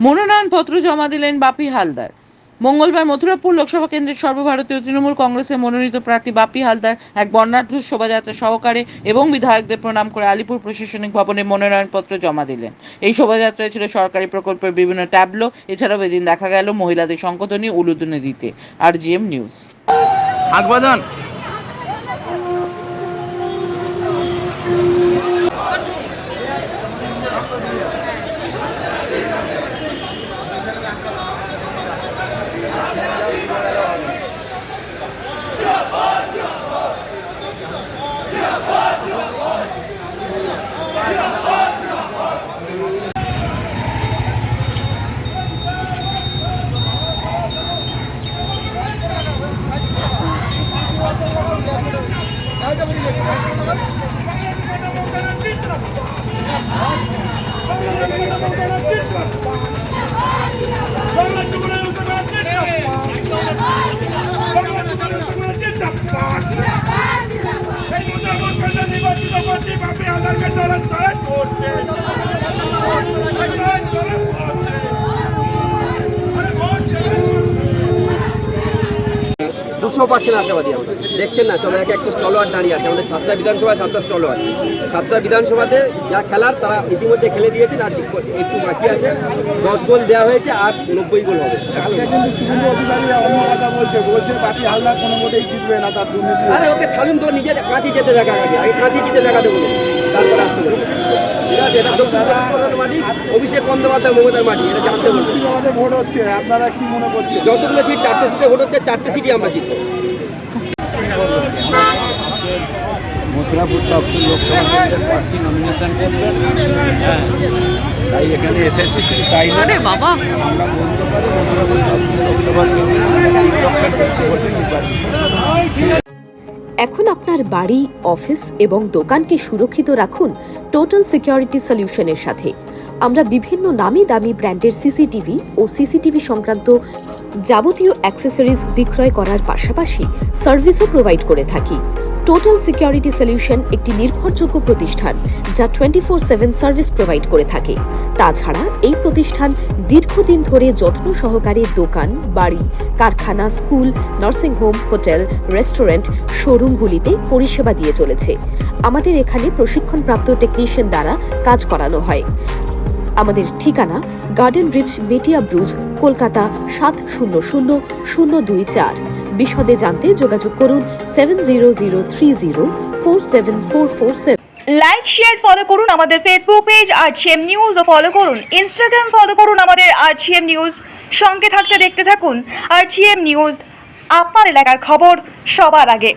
মনোনয়নপত্র জমা দিলেন বাপি হালদার। মঙ্গলবার মথুরাপুর লোকসভা কেন্দ্রের সর্বভারতীয় তৃণমূল কংগ্রেসের মনোনীত প্রার্থী বাপি হালদার এক বর্ণাঢ্য শোভাযাত্রা সহকারে এবং বিধায়কদের প্রণাম করে আলিপুর প্রশাসনিক ভবনে মনোনয়নপত্র জমা দিলেন। এই শোভাযাত্রায় ছিল সরকারি প্রকল্পের বিভিন্ন ট্যাবলো। এছাড়াও এদিন দেখা গেল মহিলাদের শঙ্খধ্বনি উলুধ্বনি দিতে। RGM news. আশাবাদী আমরা দেখছেন না, সবাই একটা স্টলওয়ার্ড দাঁড়িয়ে আছে। আমাদের 7টা বিধানসভায় 7টা স্টলওয়ার্ড, 7টা বিধানসভাতে যা খেলার তারা ইতিমধ্যে খেলে দিয়েছেন। আর একটু বাকি আছে, 10 গোল দেওয়া হয়েছে, আর 90 গোল হবে। আরে ওকে ছাড়ুন তো, নিজে কাঁথি যেতে দেখা গেছে, আগে কাঁথি জিতে দেখাতে বলুন, তারপরে আসতে বলুন। ঠিক আছে, এটা দক্ষিণ চব্বিশ পরগনার মাটি, অভিষেক বন্দ্যোপাধ্যায় মমতার মাটি, এটা জানতে বলুন। ভোট হচ্ছে, আপনারা কি মনে করছেন? যতগুলো সিট, 4টে সিটে ভোট হচ্ছে, 4টে সিটই আমরা জিতবো। মথুরাপুর তফসিল লোকসভা কেন্দ্রের প্রার্থী নমিনেশন করবেন, তাই এখানে এসেছি। শুধু তাই না, আমরা বলতে পারি মথুরাপুর তফসিল লোকসভা কেন্দ্রে এখন আপনার বাড়ি, অফিস এবং দোকানকে সুরক্ষিত রাখুন টোটাল সিকিউরিটি সলিউশনের সাথে। আমরা বিভিন্ন নামি দামি ব্র্যান্ডের সিসিটিভি ও সিসিটিভি সংক্রান্ত যাবতীয় অ্যাক্সেসরিজ বিক্রয় করার পাশাপাশি সার্ভিসও প্রোভাইড করে থাকি। টোটাল সিকিউরিটি সলিউশন একটি নির্ভরযোগ্য প্রতিষ্ঠান যা 24/7 সার্ভিস প্রোভাইড করে থাকে। তাছাড়া এই প্রতিষ্ঠান দীর্ঘদিন ধরে যত্ন সহকারে দোকান, বাড়ি, কারখানা, স্কুল, নার্সিংহোম, হোটেল, রেস্টুরেন্ট, শোরুমগুলিতে পরিষেবা দিয়ে চলেছে। আমাদের এখানে প্রশিক্ষণপ্রাপ্ত টেকনিশিয়ান দ্বারা কাজ করানো হয়। আমাদের ঠিকানা গার্ডেন রিচ, মেটিয়া ব্রুজ, কলকাতা 700024। বিশদে জানতে যোগাযোগ করুন 7003047447। লাইক, শেয়ার, ফলো করুন আমাদের ফেসবুক পেজ RGM নিউজ ও ফলো করুন ইনস্টাগ্রাম, ফলো করুন আমাদের RGM নিউজ। সঙ্গে থাকতে দেখতে থাকুন RGM নিউজ, আপনার এলাকার খবর সবার আগে।